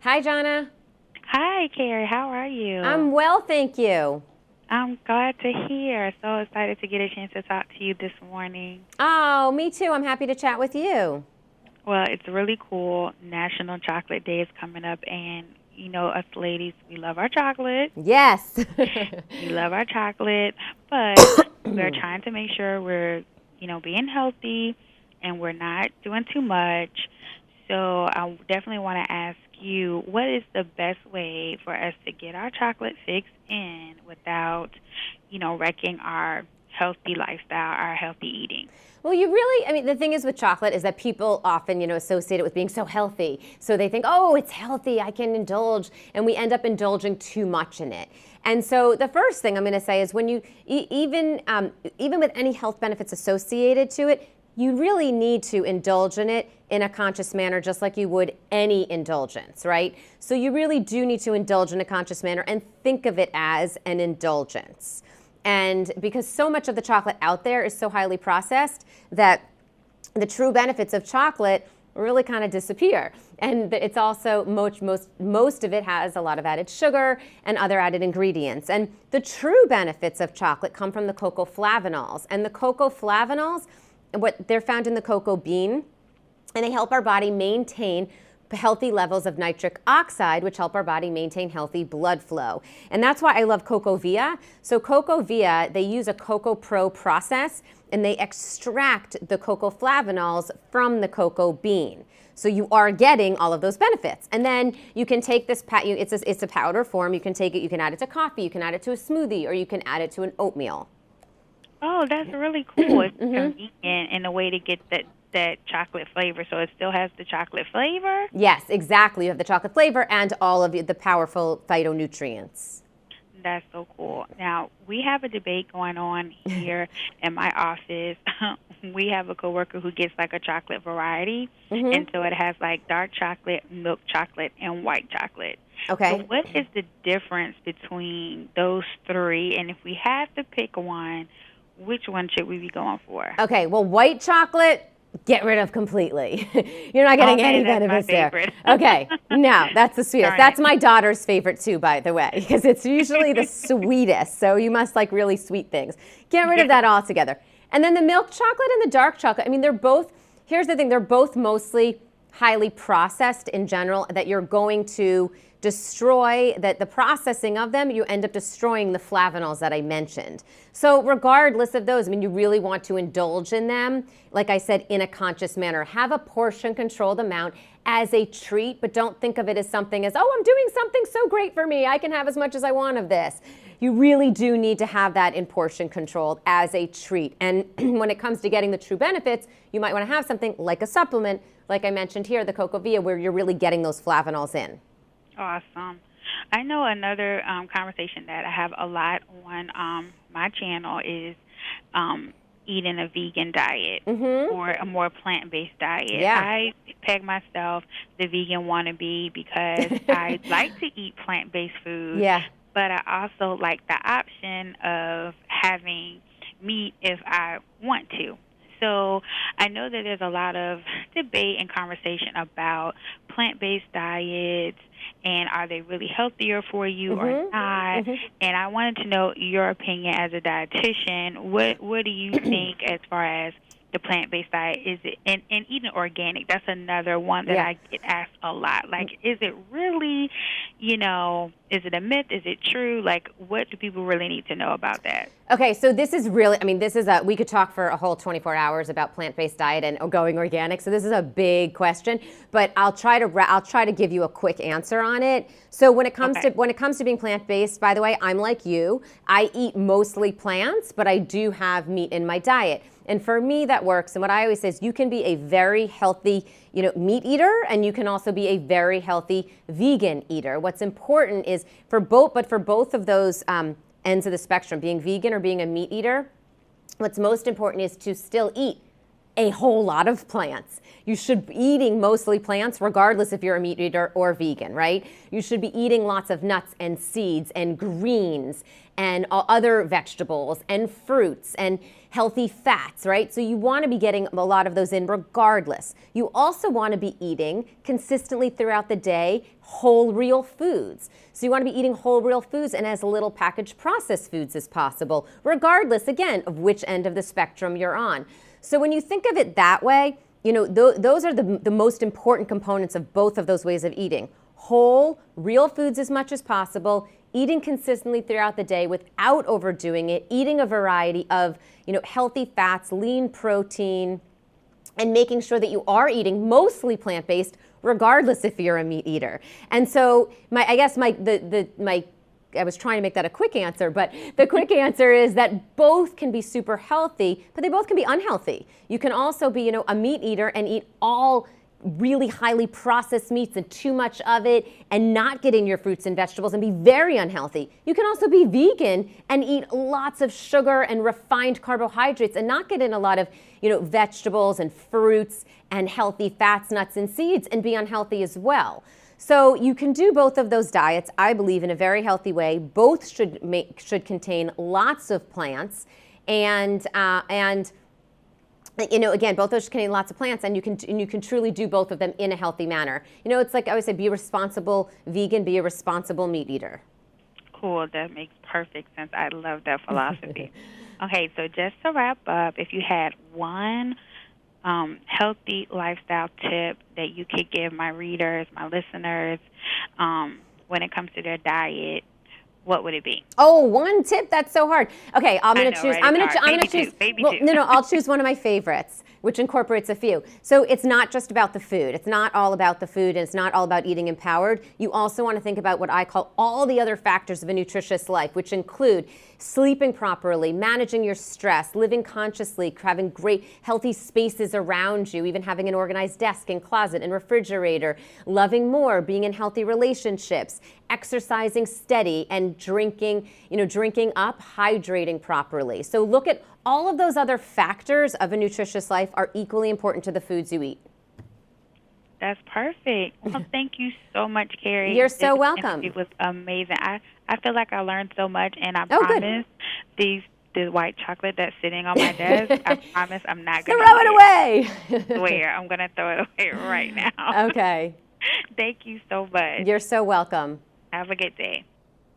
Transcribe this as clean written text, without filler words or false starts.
Hi, Jonna. Hi, Keri. How are you? I'm well, thank you. I'm glad to hear. So excited to get a chance to talk to you this morning. Oh, me too. I'm happy to chat with you. Well, it's really cool. National Chocolate Day is coming up, and you know, us ladies, we love our chocolate. Yes. We love our chocolate, but we're trying to make sure we're, being healthy and we're not doing too much. So I definitely want to ask you, what is the best way for us to get our chocolate fix in without, wrecking our healthy lifestyle, our healthy eating? Well, the thing is with chocolate is that people often, associate it with being so healthy. So they think, oh, it's healthy, I can indulge. And we end up indulging too much in it. And so the first thing I'm going to say is when you, even with any health benefits associated to it, you really need to indulge in it in a conscious manner, just like you would any indulgence, right? So you really do need to indulge in a conscious manner and think of it as an indulgence. And because so much of the chocolate out there is so highly processed that the true benefits of chocolate really kind of disappear. And it's also, most of it has a lot of added sugar and other added ingredients. And the true benefits of chocolate come from the cocoa flavanols. And the cocoa flavanols, they're found in the cocoa bean, and they help our body maintain healthy levels of nitric oxide, which help our body maintain healthy blood flow. And that's why I love CocoaVia. So CocoaVia, they use a Cocoa Pro process, and they extract the cocoa flavanols from the cocoa bean. So you are getting all of those benefits. And then you can take this, it's a powder form. You can take it, you can add it to coffee, you can add it to a smoothie, or you can add it to an oatmeal. Oh, that's really cool. It's convenient in a way to get that chocolate flavor, so it still has the chocolate flavor? Yes, exactly. You have the chocolate flavor and all of the powerful phytonutrients. That's so cool. Now, we have a debate going on here in my office. We have a coworker who gets like a chocolate variety, and so it has like dark chocolate, milk chocolate, and white chocolate. Okay. So what is the difference between those three? And if we had to pick one, which one should we be going for? Okay, well, white chocolate, get rid of completely. You're not getting any benefits there. Okay, no, that's the sweetest. That's my daughter's favorite too, by the way, because it's usually the sweetest. So you must like really sweet things. Get rid of that altogether. And then the milk chocolate and the dark chocolate, I mean, they're both, here's the thing, they're both mostly highly processed in general, that you're going to destroy, that the processing of them, you end up destroying the flavanols that I mentioned. So regardless of those, I mean, you really want to indulge in them, like I said, in a conscious manner. Have a portion controlled amount as a treat, but don't think of it as something as, oh, I'm doing something so great for me, I can have as much as I want of this. You really do need to have that in portion controlled as a treat. And when it comes to getting the true benefits, you might want to have something like a supplement, like I mentioned here, the CocoaVia, where you're really getting those flavanols in. Awesome. I know another conversation that I have a lot on my channel is eating a vegan diet or a more plant-based diet. Yeah. I peg myself the vegan wannabe because I like to eat plant-based food, but I also like the option of having meat if I want to. So I know that there's a lot of debate and conversation about plant-based diets and are they really healthier for you or not. And I wanted to know your opinion as a dietitian. What do you think as far as the plant-based diet? Is it and eating organic? That's another one that I get asked a lot. Like, is it really, is it a myth? Is it true? Like, what do people really need to know about that? Okay, so this is really, we could talk for a whole 24 hours about plant-based diet and going organic. So this is a big question, but I'll try to give you a quick answer on it. So when it comes to being plant-based, by the way, I'm like you. I eat mostly plants, but I do have meat in my diet. And for me, that works. And what I always say is you can be a very healthy, meat eater, and you can also be a very healthy vegan eater. What's important is for both of those ends of the spectrum, being vegan or being a meat eater, what's most important is to still eat a whole lot of plants. You should be eating mostly plants, regardless if you're a meat eater or vegan, right? You should be eating lots of nuts and seeds and greens and other vegetables and fruits and healthy fats, right? So you want to be getting a lot of those in regardless. You also want to be eating consistently throughout the day whole real foods. So you want to be eating whole real foods and as little packaged processed foods as possible, regardless, again, of which end of the spectrum you're on. So when you think of it that way, you know, those are the most important components of both of those ways of eating. Whole, real foods as much as possible, eating consistently throughout the day without overdoing it, eating a variety of, you know, healthy fats, lean protein, and making sure that you are eating mostly plant-based, regardless if you're a meat eater. And so I was trying to make that a quick answer, but the quick answer is that both can be super healthy, but they both can be unhealthy. You can also be, you know, a meat eater and eat all really highly processed meats and too much of it and not get in your fruits and vegetables and be very unhealthy. You can also be vegan and eat lots of sugar and refined carbohydrates and not get in a lot of, you know, vegetables and fruits and healthy fats, nuts, and seeds and be unhealthy as well. So you can do both of those diets, I believe, in a very healthy way. Both should contain lots of plants, and you know, again, both those should contain lots of plants, and you can truly do both of them in a healthy manner. You know, it's like I always say, be a responsible vegan, be a responsible meat eater. Cool, that makes perfect sense. I love that philosophy. Okay, so just to wrap up, if you had one healthy lifestyle tip that you could give my readers, my listeners, when it comes to their diet, what would it be? Oh, one tip? That's so hard. Okay, I'm going to choose. Right? I'm going to choose. Well, no, I'll choose one of my favorites, which incorporates a few. So it's not just about the food. It's not all about the food, and it's not all about eating empowered. You also want to think about what I call all the other factors of a nutritious life, which include sleeping properly, managing your stress, living consciously, having great healthy spaces around you, even having an organized desk and closet and refrigerator, loving more, being in healthy relationships, exercising steady, and drinking up, hydrating properly. So look at all of those other factors of a nutritious life are equally important to the foods you eat. That's perfect. Well, thank you so much, Keri. You're so welcome. It was amazing. I feel like I learned so much, and I promise the white chocolate that's sitting on my desk, I promise I'm not going to throw it away. Swear, I'm going to throw it away right now. Okay. Thank you so much. You're so welcome. Have a good day.